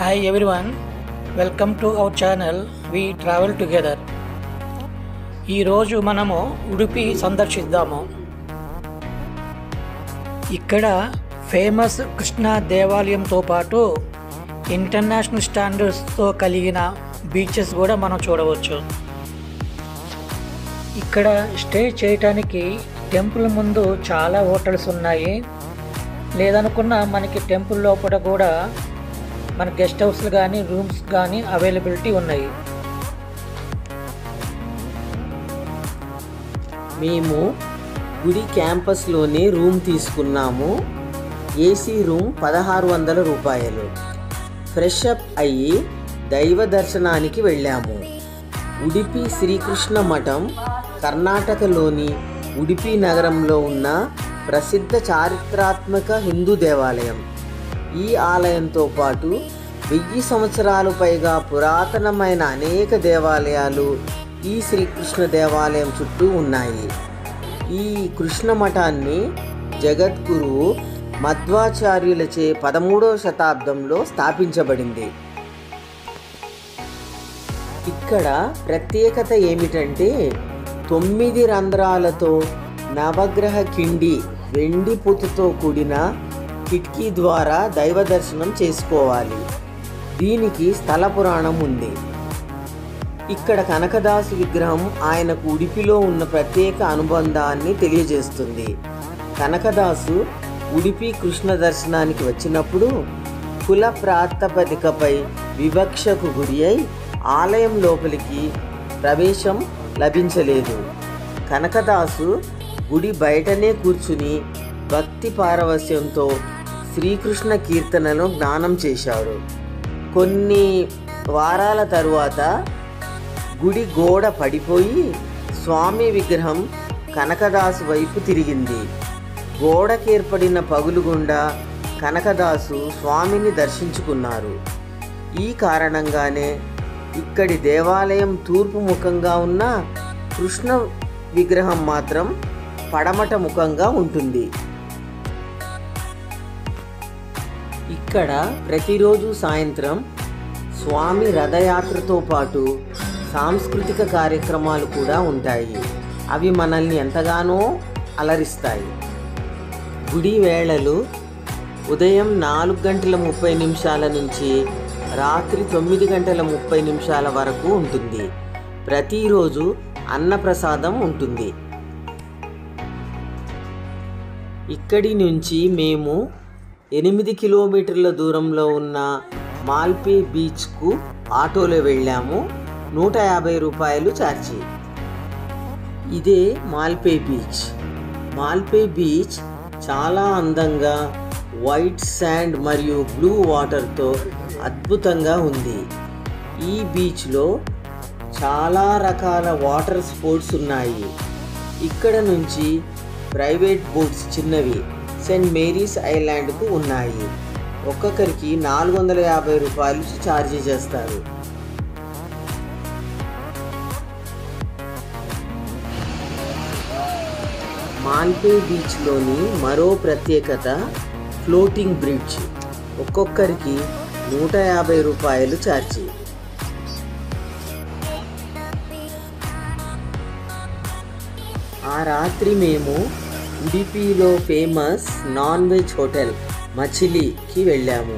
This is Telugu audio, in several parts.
Hi everyone, welcome to our channel We Travel Together. ఈరోజు మనము ఉడుపి సందర్శిద్దాము. ఇక్కడ ఫేమస్ కృష్ణా దేవాలయంతో పాటు ఇంటర్నేషనల్ స్టాండర్డ్స్తో కలిగిన బీచెస్ కూడా మనం చూడవచ్చు. ఇక్కడ స్టే చేయటానికి టెంపుల్ ముందు చాలా హోటల్స్ ఉన్నాయి. లేదనుకున్న మనకి టెంపుల్ లోపల కూడా మన గెస్ట్ హౌస్లు కానీ రూమ్స్ కానీ అవైలబిలిటీ ఉన్నాయి. మేము గుడి క్యాంపస్లోనే రూమ్ తీసుకున్నాము. ఏసీ రూమ్ 1600 రూపాయలు. ఫ్రెష్ అప్ అయ్యి దైవ దర్శనానికి వెళ్ళాము. ఉడిపి శ్రీకృష్ణ మఠం కర్ణాటకలోని ఉడిపి నగరంలో ఉన్న ప్రసిద్ధ చారిత్రాత్మక హిందూ దేవాలయం. ఈ ఆలయంతో పాటు 1000 సంవత్సరాలు పైగా పురాతనమైన అనేక దేవాలయాలు ఈ శ్రీకృష్ణ దేవాలయం చుట్టూ ఉన్నాయి. ఈ కృష్ణ మఠాన్ని జగద్గురువు మధ్వాచార్యులచే 13వ శతాబ్దంలో స్థాపించబడింది. ఇక్కడ ప్రత్యేకత ఏమిటంటే 9 రంధ్రాలతో నవగ్రహ కిండి వెండి పూతతో కూడిన కిటికీ ద్వారా దైవ దర్శనం చేసుకోవాలి. దీనికి స్థల పురాణం ఉంది. ఇక్కడ కనకదాసు విగ్రహం ఆయనకు ఉడిపిలో ఉన్న ప్రత్యేక అనుబంధాన్ని తెలియజేస్తుంది. కనకదాసు ఉడిపి కృష్ణ దర్శనానికి వచ్చినప్పుడు కుల ప్రాతిపదికపై వివక్షకు గురి అయి ఆలయం లోపలికి ప్రవేశం లభించలేదు. కనకదాసు గుడి బయటనే కూర్చుని భక్తి పారవస్యంతో శ్రీకృష్ణ కీర్తనను గానం చేశాడు. కొన్ని వారాల తరువాత గుడి గోడ పడిపోయి స్వామి విగ్రహం కనకదాసు వైపు తిరిగింది. గోడకేర్పడిన పగులు గుండా కనకదాసు స్వామిని దర్శించుకున్నారు. ఈ కారణంగానే ఇక్కడి దేవాలయం తూర్పు ముఖంగా ఉన్న కృష్ణ విగ్రహం మాత్రం పడమట ముఖంగా ఉంటుంది. ఇక్కడ ప్రతిరోజు సాయంత్రం స్వామి రథయాత్రతో పాటు సాంస్కృతిక కార్యక్రమాలు కూడా ఉంటాయి. అవి మనల్ని ఎంతగానో అలరిస్తాయి. గుడి వేళలు ఉదయం 4:30 నుంచి రాత్రి 9:30 వరకు ఉంటుంది. ప్రతిరోజు అన్నప్రసాదం ఉంటుంది. ఇక్కడి నుంచి మేము 8 కిలోమీటర్ల దూరంలో ఉన్న మాల్పే బీచ్కు ఆటోలో వెళ్ళాము. 150 రూపాయలు ఛార్జీ. ఇదే మాల్పే బీచ్. మాల్పే బీచ్ చాలా అందంగా వైట్ శాండ్ మరియు బ్లూ వాటర్తో అద్భుతంగా ఉంది. ఈ బీచ్లో చాలా రకాల వాటర్ స్పోర్ట్స్ ఉన్నాయి. ఇక్కడ నుంచి ప్రైవేట్ బోట్స్ చిన్నవి సెయింట్ మేరీస్ ఐలాండ్కు ఉన్నాయి. ఒక్కొక్కరికి 450 రూపాయలు ఛార్జీ చేస్తారు. మాల్పే బీచ్లోని మరో ప్రత్యేకత ఫ్లోటింగ్ బ్రిడ్జ్. ఒక్కొక్కరికి 150 రూపాయలు ఛార్జీ. ఆ రాత్రి మేము ఉడిపిలో ఫేమస్ నాన్ వెజ్ హోటల్ మచిలీకి వెళ్ళాము.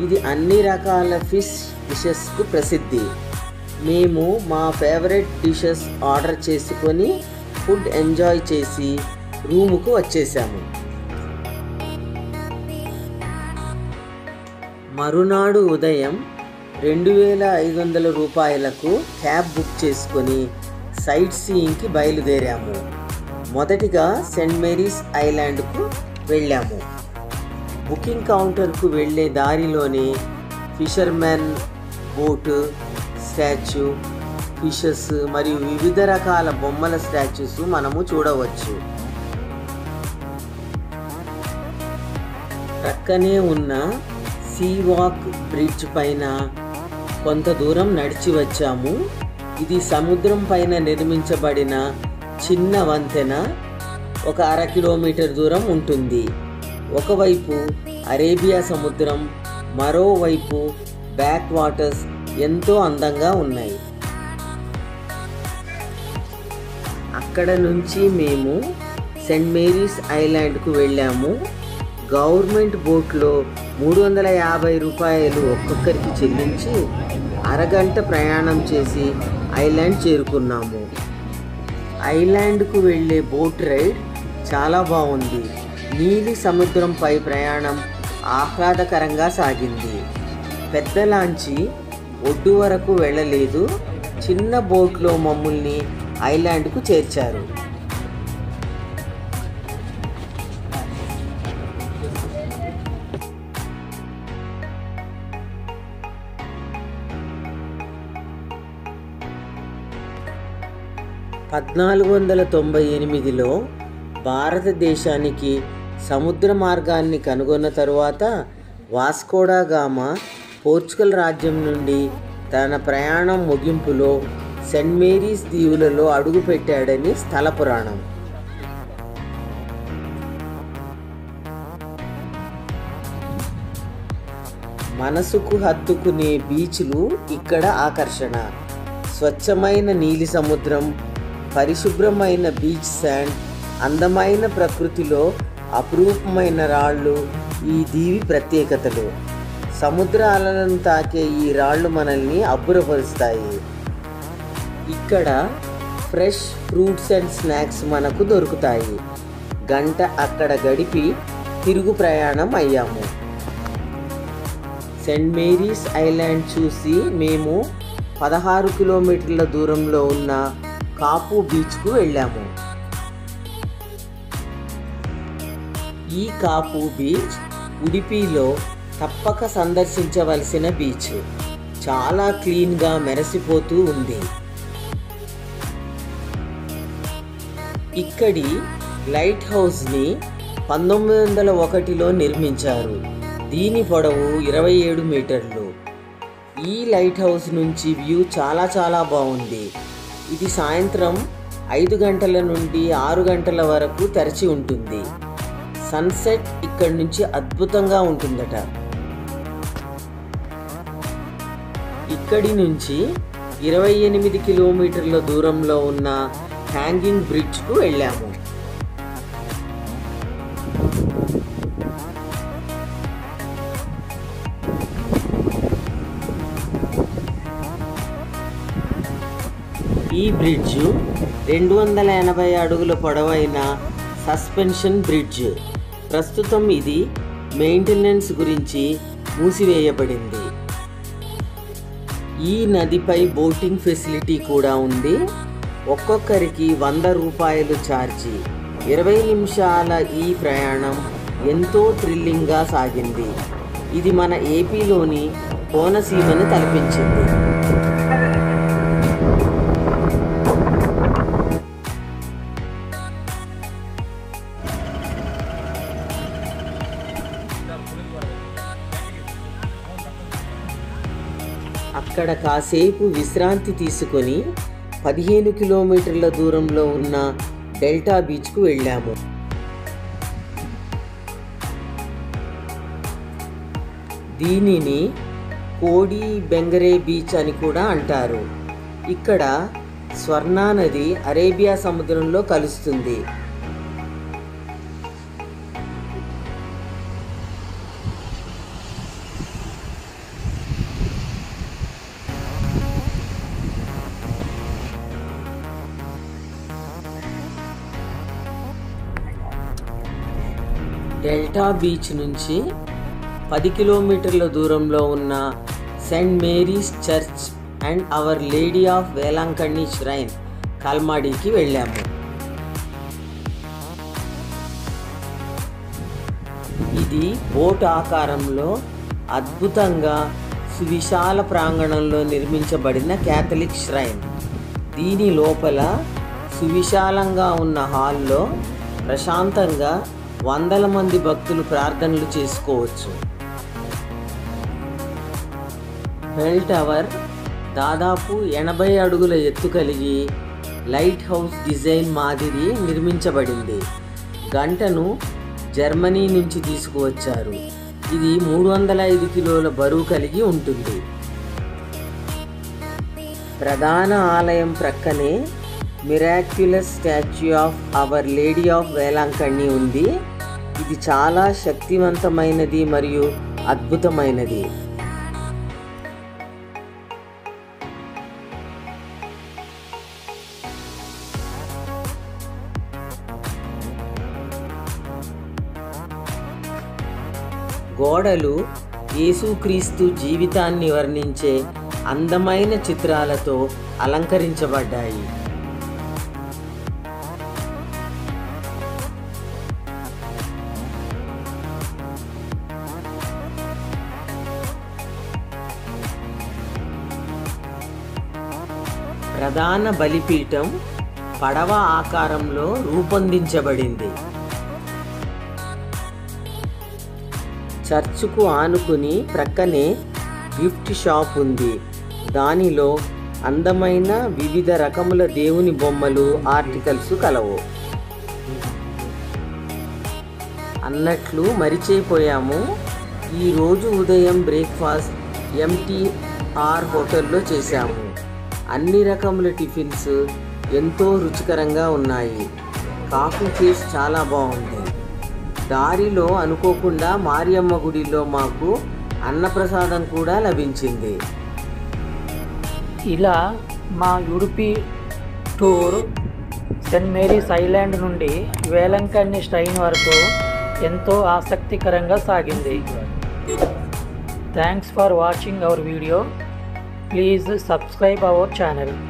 ఇది అన్ని రకాల ఫిష్ డిషెస్కు ప్రసిద్ధి. మేము మా ఫేవరెట్ డిషెస్ ఆర్డర్ చేసుకొని ఫుడ్ ఎంజాయ్ చేసి రూముకు వచ్చేసాము. మరునాడు ఉదయం 2500 రూపాయలకు క్యాబ్ బుక్ చేసుకొని సైట్ సీయింగ్కి బయలుదేరాము. మొదటిగా సెయింట్ మేరీస్ ఐలాండ్కు వెళ్ళాము. బుకింగ్ కౌంటర్కు వెళ్ళే దారిలోనే ఫిషర్మెన్ బోటు స్టాచ్యూ, ఫిషెస్ మరియు వివిధ రకాల బొమ్మల స్టాచ్యూస్ మనము చూడవచ్చు. ప్రక్కనే ఉన్న సీ వాక్ బ్రిడ్జ్ పైన కొంత దూరం నడిచి వచ్చాము. ఇది సముద్రం పైన నిర్మించబడిన చిన్న వంతెన. ఒక 1/2 కిలోమీటర్ దూరం ఉంటుంది. ఒకవైపు అరేబియా సముద్రం, మరోవైపు బ్యాక్ వాటర్స్ ఎంతో అందంగా ఉన్నాయి. అక్కడ నుంచి మేము సెయింట్ మేరీస్ ఐలాండ్కు వెళ్ళాము. గవర్నమెంట్ బోట్లో 350 రూపాయలు ఒక్కొక్కరికి చెల్లించి అరగంట ప్రయాణం చేసి ఐలాండ్ చేరుకున్నాము. ఐలాండ్కు వెళ్ళే బోట్ రైడ్ చాలా బాగుంది. నీలి సముద్రంపై ప్రయాణం ఆహ్లాదకరంగా సాగింది. పెద్ద లాంచి ఒడ్డు వరకు వెళ్ళలేదు. చిన్న బోట్లో మమ్మల్ని ఐలాండ్కు చేర్చారు. (1498లో భారతదేశానికి సముద్ర మార్గాన్ని కనుగొన్న తరువాత వాస్కోడా గామా పోర్చుగల్ రాజ్యం నుండి తన ప్రయాణం ముగింపులో సెయింట్ మేరీస్ దీవులలో అడుగుపెట్టాడని స్థల పురాణం. మనసుకు హత్తుకునే బీచ్లు ఇక్కడ ఆకర్షణ. స్వచ్ఛమైన నీలి సముద్రం, పరిశుభ్రమైన బీచ్ శాండ్, అందమైన ప్రకృతిలో అపురూపమైన రాళ్ళు ఈ దీవి ప్రత్యేకతలు. సముద్ర అలలను తాకే ఈ రాళ్ళు మనల్ని అబ్బురపరుస్తాయి. ఇక్కడ ఫ్రెష్ ఫ్రూట్స్ అండ్ స్నాక్స్ మనకు దొరుకుతాయి. గంట అక్కడ గడిపి తిరుగు ప్రయాణం అయ్యాము. సెయింట్ మేరీస్ ఐలాండ్ చూసి మేము 16 కిలోమీటర్ల దూరంలో ఉన్న కాపు బీచ్కు వెళ్ళాము. ఈ కాపు బీచ్ ఉడిపిలో తప్పక సందర్శించవలసిన బీచ్. చాలా క్లీన్గా మెరిసిపోతూ ఉంది. ఇక్కడి లైట్ హౌస్ని 1901లో నిర్మించారు. దీని పొడవు 27 మీటర్లు. ఈ లైట్ హౌస్ నుంచి వ్యూ చాలా బాగుంది. ఇది సాయంత్రం 5 గంటల నుండి 6 గంటల వరకు తెరిచి ఉంటుంది. సన్సెట్ ఇక్కడి నుంచి అద్భుతంగా ఉంటుందట. ఇక్కడి నుంచి 28 కిలోమీటర్ల దూరంలో ఉన్న హ్యాంగింగ్ బ్రిడ్జ్కు వెళ్ళాము. ఈ బ్రిడ్జ్ 280 అడుగుల పొడవైన సస్పెన్షన్ బ్రిడ్జ్. ప్రస్తుతం ఇది మెయింటెనెన్స్ గురించి మూసివేయబడింది. ఈ నదిపై బోటింగ్ ఫెసిలిటీ కూడా ఉంది. ఒక్కొక్కరికి 100 రూపాయలు ఛార్జీ. 20 నిమిషాల ఈ ప్రయాణం ఎంతో థ్రిల్లింగ్గా సాగింది. ఇది మన ఏపీలోని కోనసీమను తలపించింది. అక్కడ కాసేపు విశ్రాంతి తీసుకొని 15 కిలోమీటర్ల దూరంలో ఉన్న డెల్టా బీచ్కు వెళ్ళాము. దీనిని కోడి బెంగరే బీచ్ అని కూడా అంటారు. ఇక్కడ స్వర్ణ నది అరేబియా సముద్రంలో కలుస్తుంది. డెల్టా బీచ్ నుంచి 10 కిలోమీటర్ల దూరంలో ఉన్న Saint Mary's church and our lady of Velankanni shrine కల్మాడికి వెళ్ళాము. ఇది బోట్ ఆకారంలో అద్భుతంగా సువిశాల ప్రాంగణంలో నిర్మించబడిన క్యాథలిక్ ష్రైన్. దీని లోపల సువిశాలంగా ఉన్న హాల్లో ప్రశాంతంగా 100 మంది భక్తులు ప్రార్థనలు చేసుకోవచ్చు. బెల్ టవర్ దాదాపు 80 అడుగుల ఎత్తు కలిగి లైట్ హౌస్ డిజైన్ మాదిరి నిర్మించబడింది. గంటను జర్మనీ నుంచి తీసుకువచ్చారు. ఇది 305 కిలోల బరువు కలిగి ఉంటుంది. ప్రధాన ఆలయం ప్రక్కనే miraculous statue of our lady of Velankanni ఉంది. ఇది చాలా శక్తివంతమైనది మరియు అద్భుతమైనది. గోడలు యేసుక్రీస్తు జీవితాన్ని వర్ణించే అందమైన చిత్రాలతో అలంకరించబడ్డాయి. ప్రధాన బలిపీఠం పడవ ఆకారంలో రూపొందించబడింది. చర్చుకు ఆనుకుని ప్రక్కనే గిఫ్ట్ షాప్ ఉంది. దానిలో అందమైన వివిధ రకముల దేవుని బొమ్మలు, ఆర్టికల్స్ కలవు. అన్నట్లు మరిచిపోయాము, ఈరోజు ఉదయం బ్రేక్ఫాస్ట్ MTR హోటల్లో చేశాము. అన్ని రకముల టిఫిన్స్ ఎంతో రుచికరంగా ఉన్నాయి. కాఫీ టేస్ట్ చాలా బాగుంది. దారిలో అనుకోకుండా మారియమ్మ గుడిలో మాకు అన్నప్రసాదం కూడా లభించింది. ఇలా మా Udupi tour Saint Mary's island నుండి వేలంకణి స్ట్రైన్ వరకు ఎంతో ఆసక్తికరంగా సాగింది. Thanks for watching our video. Please subscribe our channel.